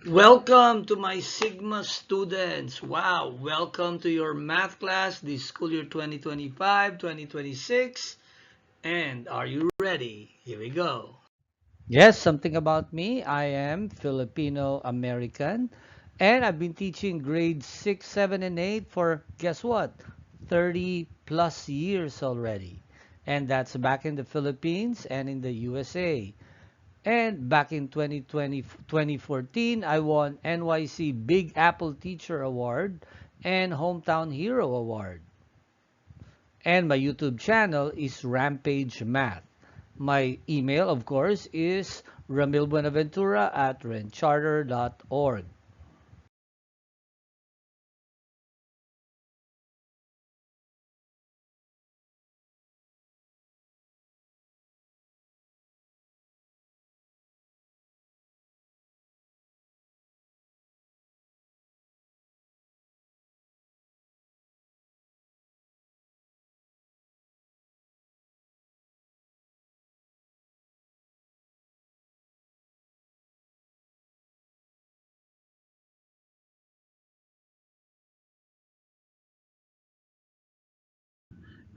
Welcome to my Sigma students. Wow, welcome to your math class this school year 2025-2026. And are you ready? Here we go. Yes, something about me. I am Filipino American and I've been teaching grades 6, 7, and 8 for guess what? 30 plus years already. And that's back in the Philippines and in the USA. And back in 2020, 2014, I won NYC Big Apple Teacher Award and Hometown Hero Award. And my YouTube channel is Rampage Math. My email, of course, is ramilbuenaventura@rencharter.org.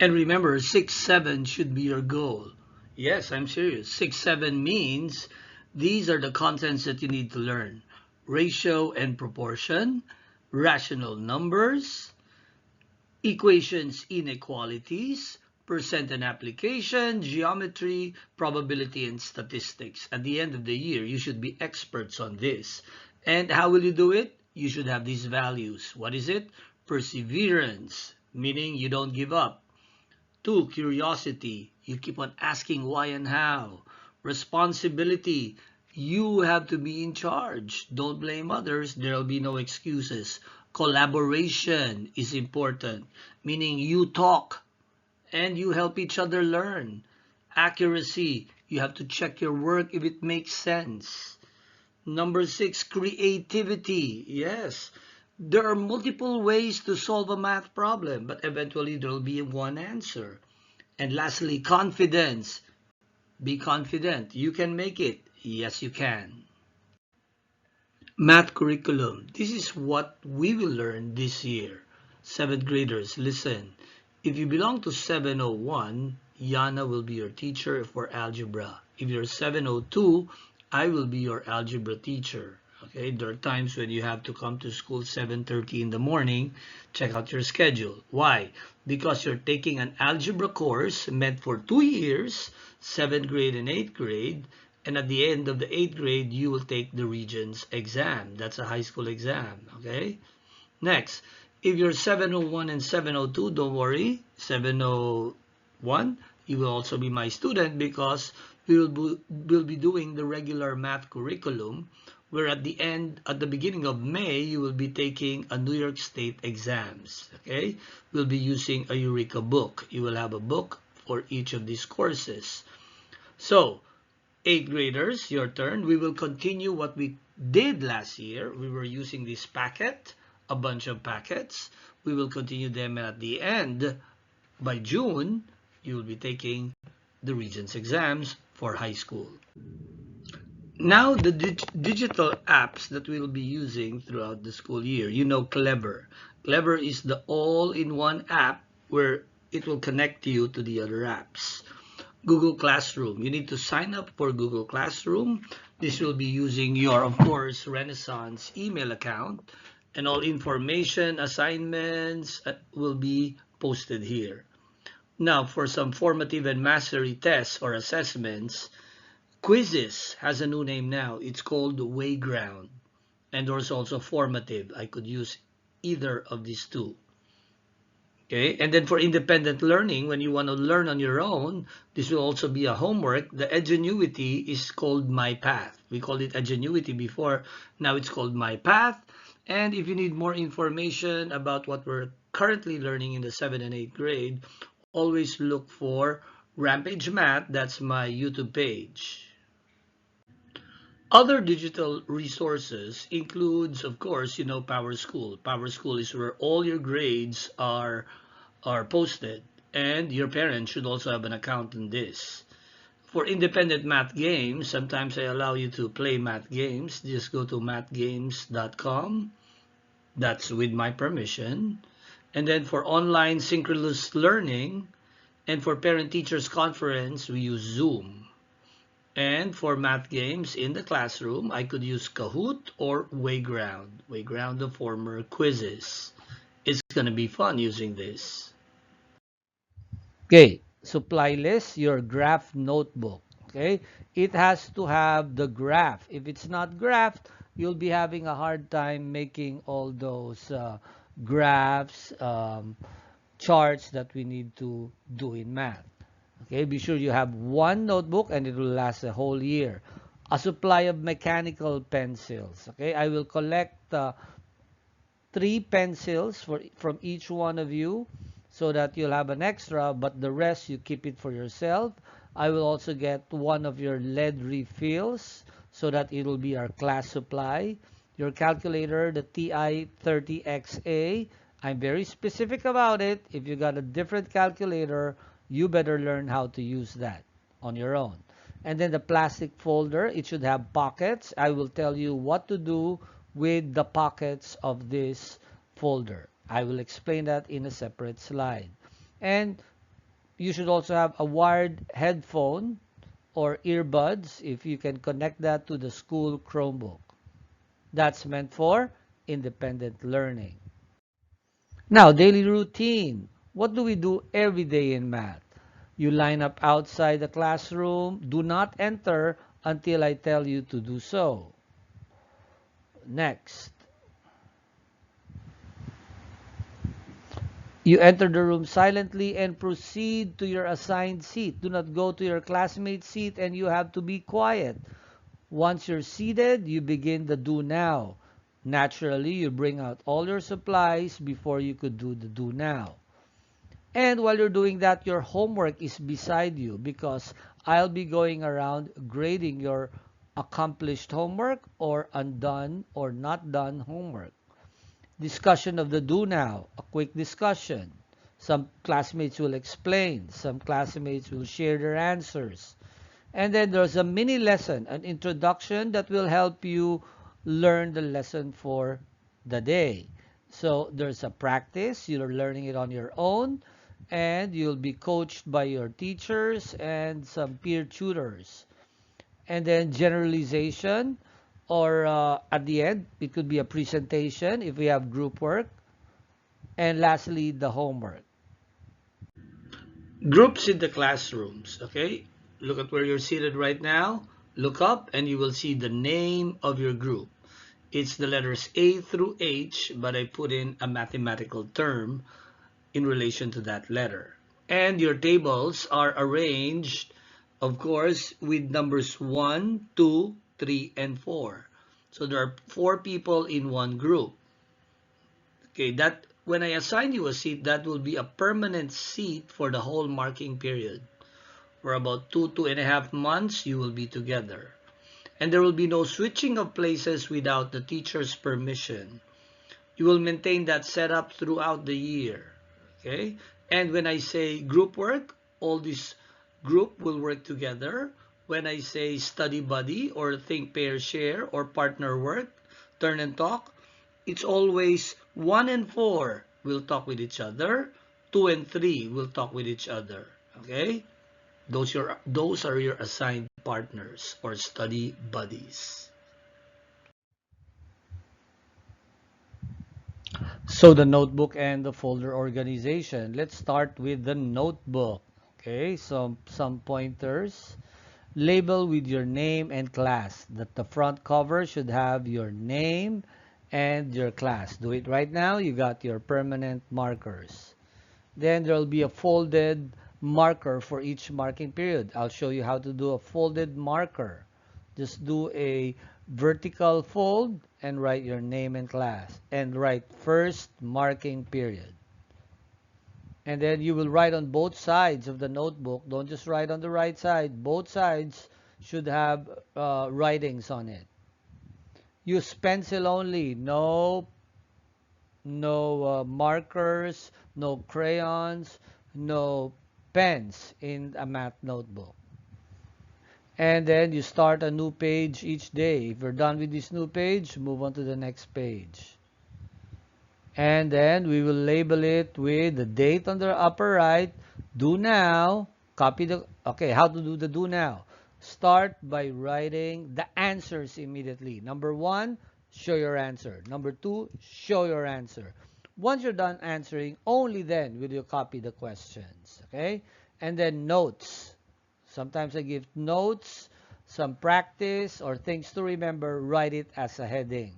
And remember, 6, 7 should be your goal. Yes, I'm serious. 6, 7 means these are the contents that you need to learn. Ratio and proportion, rational numbers, equations, inequalities, percent and application, geometry, probability, and statistics. At the end of the year, you should be experts on this. And how will you do it? You should have these values. What is it? Perseverance, meaning you don't give up. 2, curiosity. You keep on asking why and how. Responsibility. You have to be in charge. Don't blame others. There'll be no excuses. Collaboration is important, meaning you talk and you help each other learn. Accuracy. You have to check your work if it makes sense. Number 6, creativity. Yes, there are multiple ways to solve a math problem, but eventually there will be one answer. And lastly, confidence. Be confident. You can make it. Yes, you can. Math curriculum. This is what we will learn this year. Seventh graders, listen. If you belong to 701, Yana will be your teacher for algebra. If you're 702, I will be your algebra teacher. Okay, there are times when you have to come to school 7:30 in the morning. Check out your schedule. Why? Because you're taking an algebra course meant for 2 years, 7th grade and 8th grade, and at the end of the 8th grade, you will take the Regents exam. That's a high school exam. Okay? Next, if you're 701 and 702, don't worry. 701, you will also be my student because we'll be doing the regular math curriculum where at the beginning of May, you will be taking a New York State exams. Okay? We'll be using a Eureka book. You will have a book for each of these courses. So, 8th graders, your turn. We will continue what we did last year. We were using this packet, a bunch of packets. We will continue them, and at the end, by June, you will be taking the Regents exams for high school. Now, the digital apps that we'll be using throughout the school year. You know Clever. Clever is the all-in-one app where it will connect you to the other apps. Google Classroom. You need to sign up for Google Classroom. This will be using your, of course, Renaissance email account, and all information, assignments will be posted here. Now, for some formative and mastery tests or assessments, quizzes has a new name now. It's called Wayground. And there's also formative. I could use either of these two. Okay, and then for independent learning, when you want to learn on your own, this will also be a homework. The Edgenuity is called My Path. We called it Edgenuity before. Now it's called My Path. And if you need more information about what we're currently learning in the 7th and 8th grade, always look for Rampage Math. That's my YouTube page. Other digital resources includes, of course, Power School. Power School is where all your grades are posted, and your parents should also have an account in this. For independent math games, sometimes I allow you to play math games. Just go to mathgames.com. That's with my permission. And then for online synchronous learning and for parent-teachers conference, we use Zoom. And for math games in the classroom, I could use Kahoot or Wayground. Wayground, the former Quizzes. It's going to be fun using this. Okay, supply list, your graph notebook. Okay, it has to have the graph. If it's not graphed, you'll be having a hard time making all those graphs, charts that we need to do in math. Okay, be sure you have one notebook and it will last a whole year. A supply of mechanical pencils. Okay, I will collect 3 pencils from each one of you so that you'll have an extra, but the rest you keep it for yourself. I will also get one of your lead refills so that it will be our class supply. Your calculator, the TI-30XA. I'm very specific about it. If you got a different calculator, you better learn how to use that on your own. And then the plastic folder, it should have pockets. I will tell you what to do with the pockets of this folder. I will explain that in a separate slide. And you should also have a wired headphone or earbuds if you can connect that to the school Chromebook. That's meant for independent learning. Now, daily routine. What do we do every day in math? You line up outside the classroom. Do not enter until I tell you to do so. Next. You enter the room silently and proceed to your assigned seat. Do not go to your classmate's seat and you have to be quiet. Once you're seated, you begin the do now. Naturally, you bring out all your supplies before you could do the do now. And while you're doing that, your homework is beside you because I'll be going around grading your accomplished homework or undone or not done homework. Discussion of the do now, a quick discussion. Some classmates will explain, some classmates will share their answers. And then there's a mini lesson, an introduction that will help you learn the lesson for the day. So there's a practice, you're learning it on your own, and you'll be coached by your teachers and some peer tutors. And then generalization, or at the end, it could be a presentation if we have group work. And lastly, the homework. Groups in the classrooms, okay? Look at where you're seated right now. Look up and you will see the name of your group. It's the letters A through H, but I put in a mathematical term in relation to that letter. And your tables are arranged, of course, with numbers 1, 2, 3, and 4. So there are 4 people in one group. Okay, that when I assign you a seat, that will be a permanent seat for the whole marking period. For about 2.5 months, you will be together. And there will be no switching of places without the teacher's permission. You will maintain that setup throughout the year. Okay? And when I say group work, all this group will work together. When I say study buddy or think, pair, share or partner work, turn and talk, it's always 1 and 4 will talk with each other. 2 and 3 will talk with each other. Okay? Those are your assigned partners or study buddies. So the notebook and the folder organization. Let's start with the notebook. Okay, so some pointers. Label with your name and class. That the front cover should have your name and your class. Do it right now. You got your permanent markers. Then there will be a folded marker for each marking period. I'll show you how to do a folded marker. Just do a vertical fold and write your name and class and write first marking period. And then you will write on both sides of the notebook. Don't just write on the right side. Both sides should have writings on it. Use pencil only. No markers, no crayons, no pens in a math notebook. And then you start a new page each day. If you're done with this new page, move on to the next page. And then we will label it with the date on the upper right. Do now. Copy the, okay, how to do the do now? Start by writing the answers immediately. Number 1, show your answer. Number 2, show your answer. Once you're done answering, only then will you copy the questions. Okay? And then notes. Sometimes I give notes, some practice, or things to remember. Write it as a heading.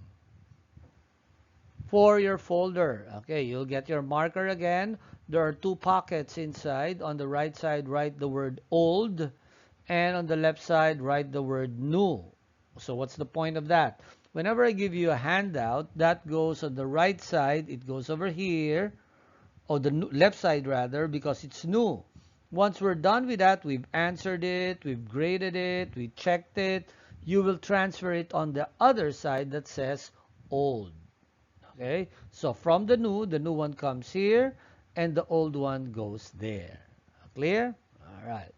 For your folder, okay, you'll get your marker again. There are 2 pockets inside. On the right side, write the word old, and on the left side, write the word new. So what's the point of that? Whenever I give you a handout, that goes on the right side, it goes over here, or the left side rather, because it's new. Once we're done with that, we've answered it, we've graded it, we checked it, you will transfer it on the other side that says old. Okay, so from the new one comes here, and the old one goes there. Clear? All right.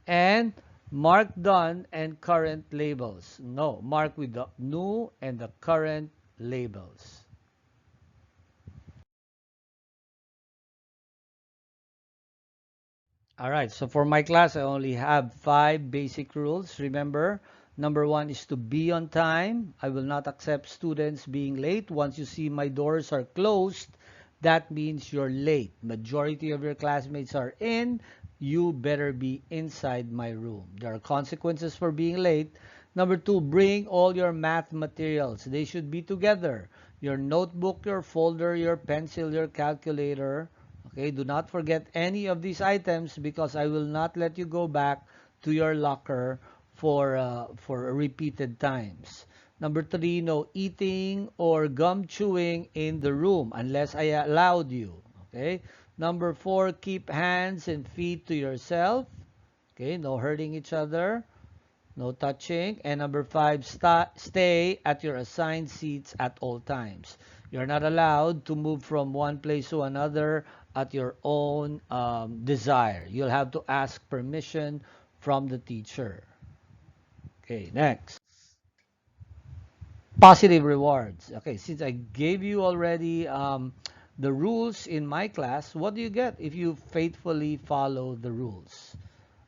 And mark done and current labels. No, mark with the new and the current labels. All right, so for my class, I only have 5 basic rules. Remember, number 1 is to be on time. I will not accept students being late. Once you see my doors are closed, that means you're late. Majority of your classmates are in. You better be inside my room. There are consequences for being late. Number 2, bring all your math materials. They should be together. Your notebook, your folder, your pencil, your calculator. Okay, do not forget any of these items because I will not let you go back to your locker for repeated times. Number 3, no eating or gum chewing in the room unless I allowed you. Okay. Number 4, keep hands and feet to yourself. Okay, no hurting each other, no touching. And number 5, stay at your assigned seats at all times. You're not allowed to move from one place to another at your own desire. You'll have to ask permission from the teacher. Okay, next. Positive rewards. Okay, since I gave you already the rules in my class, what do you get if you faithfully follow the rules?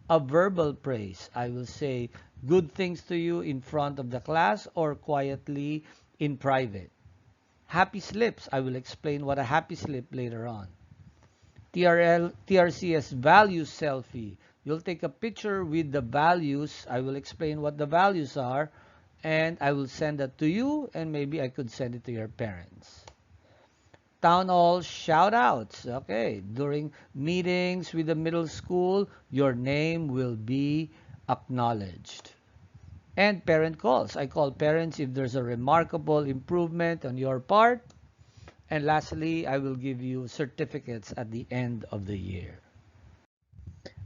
A verbal praise. I will say good things to you in front of the class or quietly in private. Happy slips. I will explain what a happy slip later on. TRCS values selfie. You'll take a picture with the values. I will explain what the values are, and I will send that to you, and maybe I could send it to your parents. Town hall shout outs. Okay, during meetings with the middle school, your name will be acknowledged. And parent calls. I call parents if there's a remarkable improvement on your part. And lastly, I will give you certificates at the end of the year.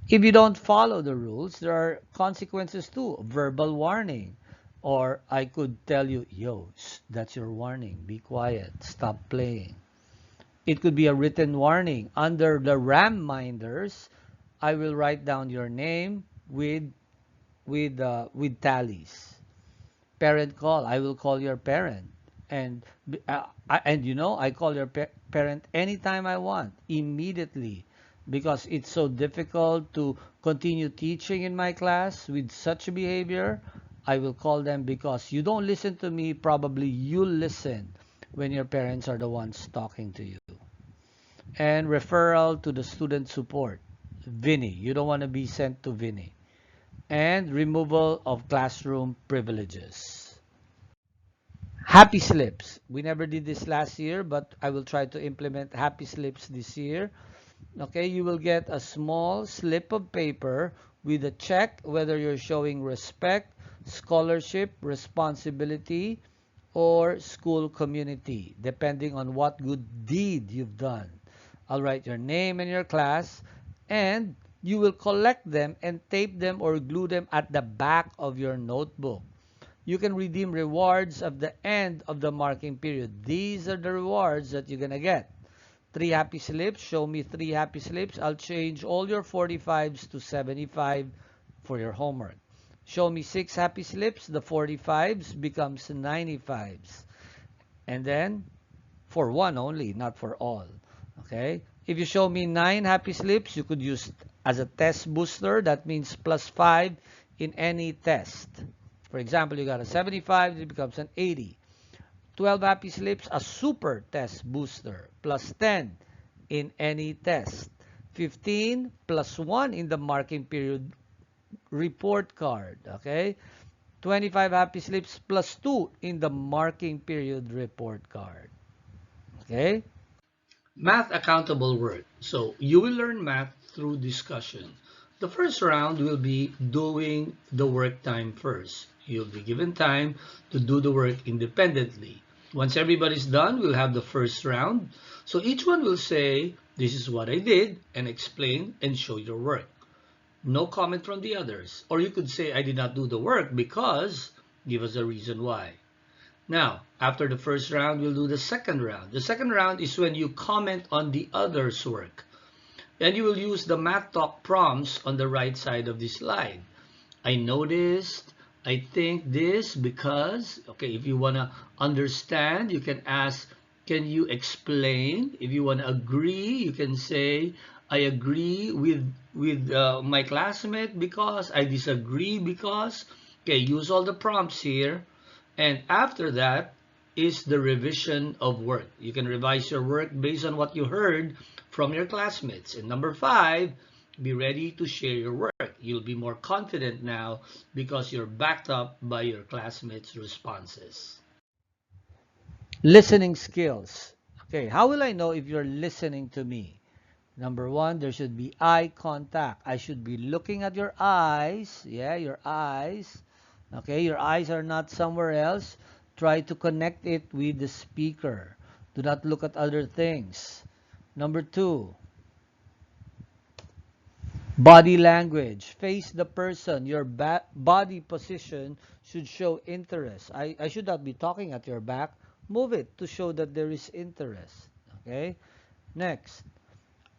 If you don't follow the rules, there are consequences too. Verbal warning. Or I could tell you, yo, that's your warning. Be quiet. Stop playing. It could be a written warning. Under the RAM minders, I will write down your name with tallies. Parent call. I will call your parent. And I call your parent anytime I want, immediately, because it's so difficult to continue teaching in my class with such behavior. I will call them because you don't listen to me. Probably you listen when your parents are the ones talking to you. And referral to the student support, Vinny. You don't want to be sent to Vinny. And removal of classroom privileges. Happy slips. We never did this last year, but I will try to implement happy slips this year. Okay, you will get a small slip of paper with a check whether you're showing respect, scholarship, responsibility, or school community, depending on what good deed you've done. I'll write your name and your class, and you will collect them and tape them or glue them at the back of your notebook. You can redeem rewards at the end of the marking period. These are the rewards that you're going to get. 3 happy slips. Show me 3 happy slips. I'll change all your 45s to 75 for your homework. Show me 6 happy slips, the 45s becomes 95s. And then, for one only, not for all. Okay? If you show me 9 happy slips, you could use as a test booster. That means plus 5 in any test. For example, you got a 75, it becomes an 80. 12 happy slips, a super test booster, plus 10 in any test. 15 plus 1 in the marking period report card. Okay? 25 happy slips plus 2 in the marking period report card. Okay? Math accountable work. So you will learn math through discussion. The first round will be doing the work time first. You'll be given time to do the work independently. Once everybody's done, we'll have the first round. So each one will say, this is what I did, and explain and show your work. No comment from the others. Or you could say, I did not do the work because, give us a reason why. Now, after the first round, we'll do the second round. The second round is when you comment on the other's work. And you will use the Math Talk prompts on the right side of the slide. I noticed, I think this because, okay, if you want to understand, you can ask, can you explain? If you want to agree, you can say, I agree with my classmate because, I disagree because. Okay, use all the prompts here. And after that is the revision of work. You can revise your work based on what you heard from your classmates. And number 5, be ready to share your work. You'll be more confident now because you're backed up by your classmates' responses. Listening skills. Okay, how will I know if you're listening to me? Number 1, there should be eye contact. I should be looking at your eyes. Yeah, your eyes. Okay, your eyes are not somewhere else. Try to connect it with the speaker. Do not look at other things. Number 2, body language. Face the person. Your body position should show interest. I should not be talking at your back. Move it to show that there is interest. Okay, next.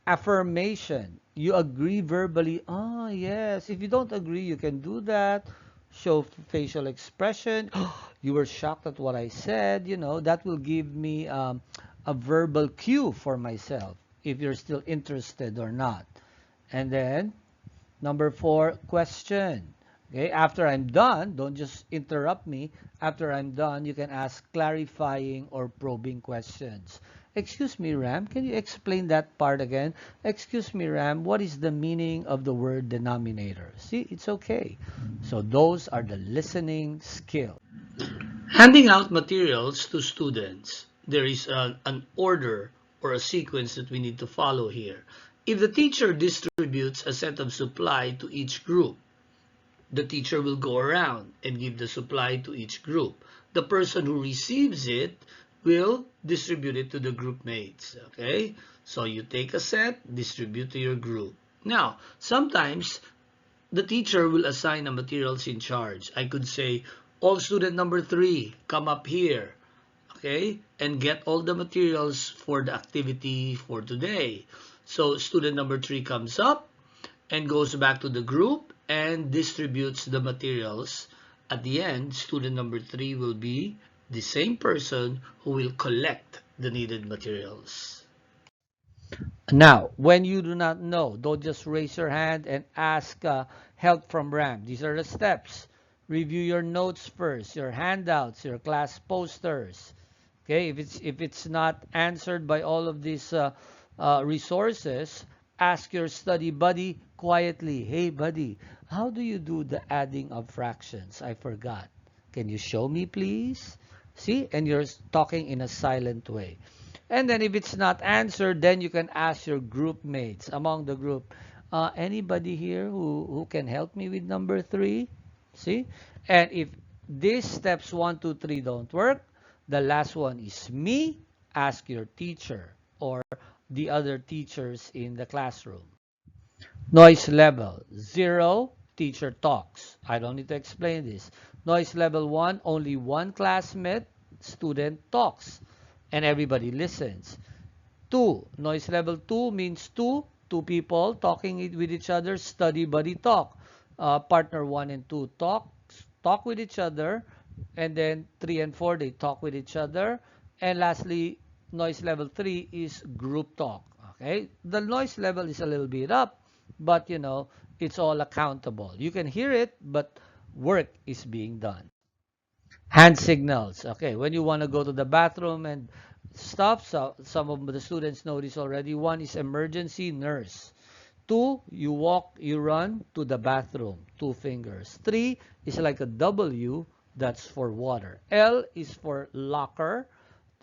Affirmation. You agree verbally. Ah, yes. If you don't agree, you can do that. Show facial expression. You were shocked at what I said. That will give me a verbal cue for myself if you're still interested or not. And then, number 4, question. Okay, after I'm done, don't just interrupt me. After I'm done, you can ask clarifying or probing questions. Excuse me, Ram, can you explain that part again? Excuse me, Ram, what is the meaning of the word denominator? See, it's okay. So those are the listening skills. Handing out materials to students. There is an order or a sequence that we need to follow here. If the teacher distributes a set of supply to each group, the teacher will go around and give the supply to each group. The person who receives it will distribute it to the group mates. Okay? So you take a set, distribute to your group. Now, sometimes the teacher will assign a materials in charge. I could say, all student number 3, come up here. Okay? And get all the materials for the activity for today. So student number 3 comes up and goes back to the group and distributes the materials. At the end, student number 3 will be the same person who will collect the needed materials. Now, when you do not know, don't just raise your hand and ask help from Ram. These are the steps. Review your notes first, your handouts, your class posters. Okay, if it's not answered by all of these resources, ask your study buddy quietly. Hey, buddy, how do you do the adding of fractions? I forgot. Can you show me, please? See, and you're talking in a silent way. And then if it's not answered, then you can ask your group mates among the group. Anybody here who can help me with number 3? See? And if these steps 1, 2, 3 don't work, the last one is me. Ask your teacher or the other teachers in the classroom. Noise level 0, teacher talks. I don't need to explain this. Noise level 1, only one classmate, student talks, and everybody listens. 2, noise level 2 means two people talking with each other, study buddy talk. Partner 1 and 2 talk with each other, and then 3 and 4 they talk with each other, and lastly noise level 3 is group talk. Okay, the noise level is a little bit up, but it's all accountable. You can hear it, but work is being done. Hand signals. Okay, when you want to go to the bathroom and stuff, so some of the students know this already. One is emergency nurse. Two, you walk, you run to the bathroom, 2 fingers. Three is like a W, that's for water. L is for locker.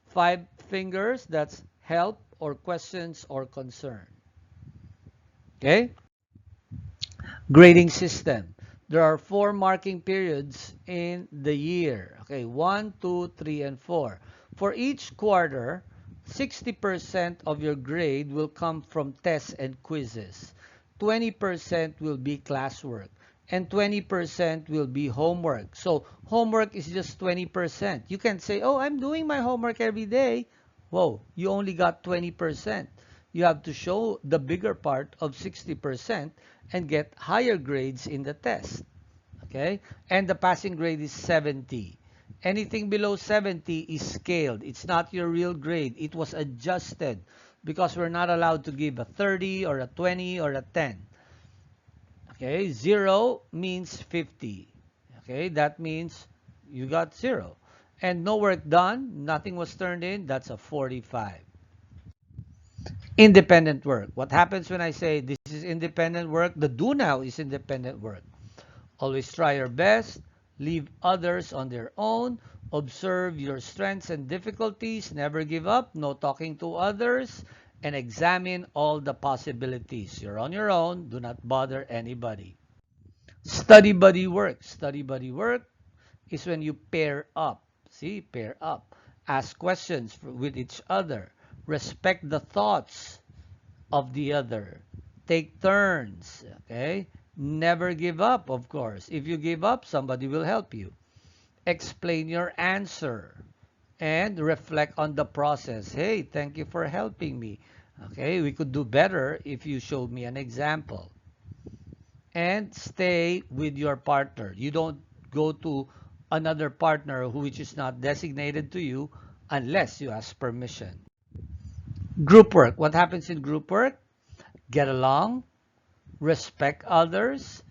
5 fingers, that's help or questions or concern. Okay? Grading system. There are 4 marking periods in the year. Okay, 1, 2, 3, and 4. For each quarter, 60% of your grade will come from tests and quizzes. 20% will be classwork. And 20% will be homework. So homework is just 20%. You can say, oh, I'm doing my homework every day. Whoa, you only got 20%. You have to show the bigger part of 60% and get higher grades in the test. Okay? And the passing grade is 70. Anything below 70 is scaled. It's not your real grade. It was adjusted because we're not allowed to give a 30 or a 20 or a 10. Okay? 0 means 50. Okay? That means you got 0. And no work done, nothing was turned in, that's a 45. Independent work. What happens when I say this is independent work? The do now is independent work. Always try your best, leave others on their own, observe your strengths and difficulties, never give up, no talking to others, and examine all the possibilities. You're on your own, do not bother anybody. Study buddy work. Study buddy work is when you pair up. See, pair up. Ask questions with each other. Respect the thoughts of the other. Take turns. Okay? Never give up, of course. If you give up, somebody will help you. Explain your answer and reflect on the process. Hey, thank you for helping me. Okay, we could do better if you showed me an example. And stay with your partner. You don't go to another partner which is not designated to you unless you ask permission. Group work. What happens in group work? Get along, respect others,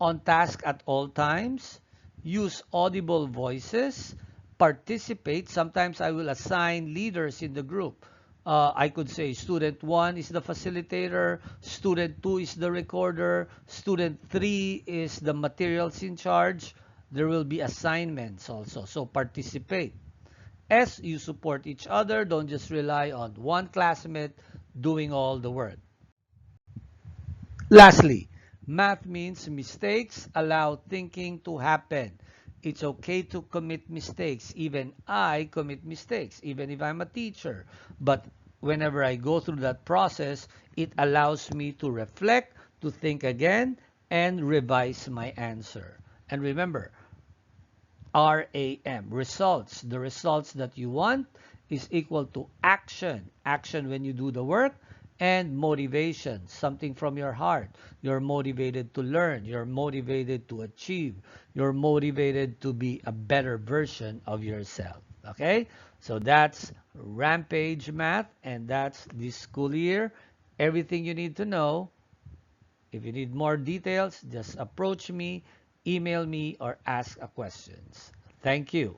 on task at all times, use audible voices, participate. Sometimes I will assign leaders in the group. I could say student 1 is the facilitator, student 2 is the recorder, student 3 is the materials in charge. There will be assignments also, so participate. S, you support each other. Don't just rely on one classmate doing all the work. Lastly, math means mistakes allow thinking to happen. It's okay to commit mistakes. Even I commit mistakes, even if I'm a teacher. But whenever I go through that process, it allows me to reflect, to think again, and revise my answer. And remember, RAM, results. The results that you want is equal to action. Action when you do the work, and motivation, something from your heart. You're motivated to learn. You're motivated to achieve. You're motivated to be a better version of yourself. Okay? So that's Rampage Math, and that's this school year. Everything you need to know. If you need more details, just approach me, email me, or ask a questions. Thank you.